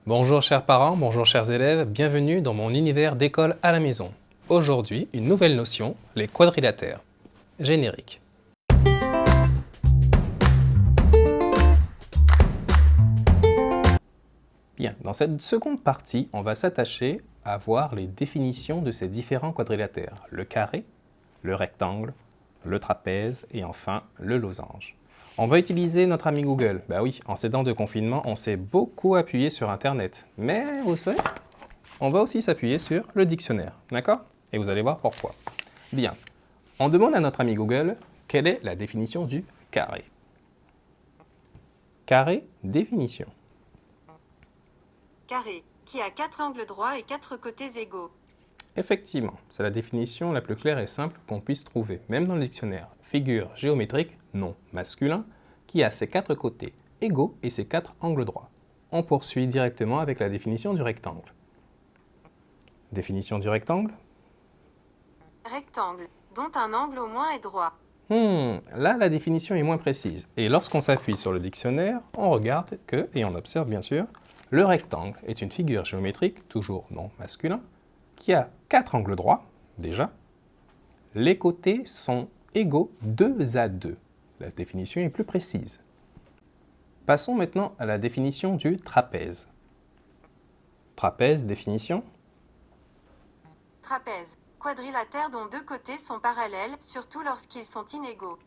Bonjour chers parents, bonjour chers élèves, bienvenue dans mon univers d'école à la maison. Aujourd'hui, une nouvelle notion, les quadrilatères. Générique. Bien, dans cette seconde partie, on va s'attacher à voir les définitions de ces différents quadrilatères. Le carré, le rectangle, le trapèze et enfin le losange. On va utiliser notre ami Google. Bah oui, en ces temps de confinement, on s'est beaucoup appuyé sur Internet. Mais vous savez, on va aussi s'appuyer sur le dictionnaire, d'accord? Et vous allez voir pourquoi. Bien, on demande à notre ami Google quelle est la définition du carré. Carré, définition. Carré, qui a 4 angles droits et 4 côtés égaux. Effectivement, c'est la définition la plus claire et simple qu'on puisse trouver, même dans le dictionnaire. Figure géométrique non masculin qui a ses 4 côtés égaux et ses 4 angles droits. On poursuit directement avec la définition du rectangle. Définition du rectangle. Rectangle, dont un angle au moins est droit. Là, la définition est moins précise. Et lorsqu'on s'appuie sur le dictionnaire, on regarde que, et on observe bien sûr, le rectangle est une figure géométrique, toujours non masculin, qui a 4 angles droits, déjà. Les côtés sont égaux 2 à 2. La définition est plus précise. Passons maintenant à la définition du trapèze. Trapèze, définition. Trapèze, quadrilatère dont 2 côtés sont parallèles, surtout lorsqu'ils sont inégaux.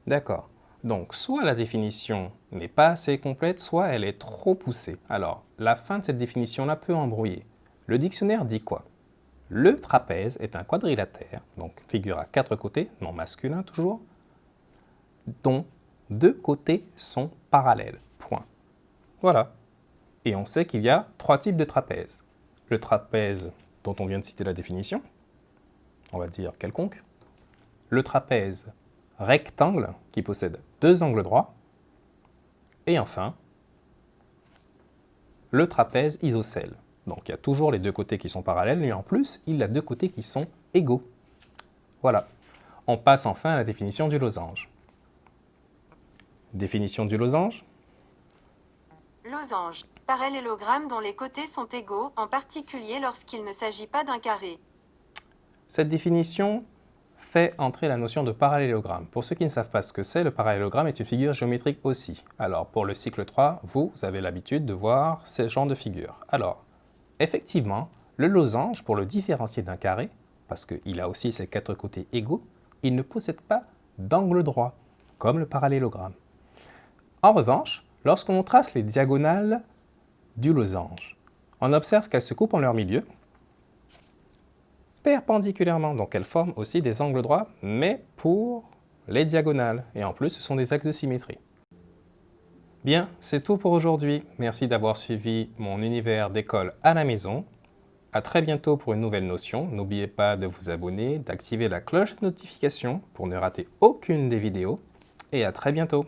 D'accord. Donc, soit la définition n'est pas assez complète, soit elle est trop poussée. Alors, la fin de cette définition-là peut embrouiller. Le dictionnaire dit quoi? Le trapèze est un quadrilatère, donc figure à 4 côtés, non masculin toujours, dont 2 côtés sont parallèles. Point. Voilà. Et on sait qu'il y a 3 types de trapèzes. Le trapèze dont on vient de citer la définition, on va dire quelconque. Le trapèze rectangle qui possède 2 angles droits. Et enfin, le trapèze isocèle. Donc il y a toujours les 2 côtés qui sont parallèles, et en plus, il a 2 côtés qui sont égaux. Voilà. On passe enfin à la définition du losange. Définition du losange. Losange, parallélogramme dont les côtés sont égaux, en particulier lorsqu'il ne s'agit pas d'un carré. Cette définition fait entrer la notion de parallélogramme. Pour ceux qui ne savent pas ce que c'est, le parallélogramme est une figure géométrique aussi. Alors, pour le cycle 3, vous avez l'habitude de voir ce genre de figure. Alors, effectivement, le losange, pour le différencier d'un carré, parce qu'il a aussi ses 4 côtés égaux, il ne possède pas d'angle droit, comme le parallélogramme. En revanche, lorsqu'on trace les diagonales du losange, on observe qu'elles se coupent en leur milieu, perpendiculairement, donc elles forment aussi des angles droits, mais pour les diagonales. Et en plus, ce sont des axes de symétrie. Bien, c'est tout pour aujourd'hui. Merci d'avoir suivi mon univers d'école à la maison. À très bientôt pour une nouvelle notion. N'oubliez pas de vous abonner, d'activer la cloche de notification pour ne rater aucune des vidéos. Et à très bientôt.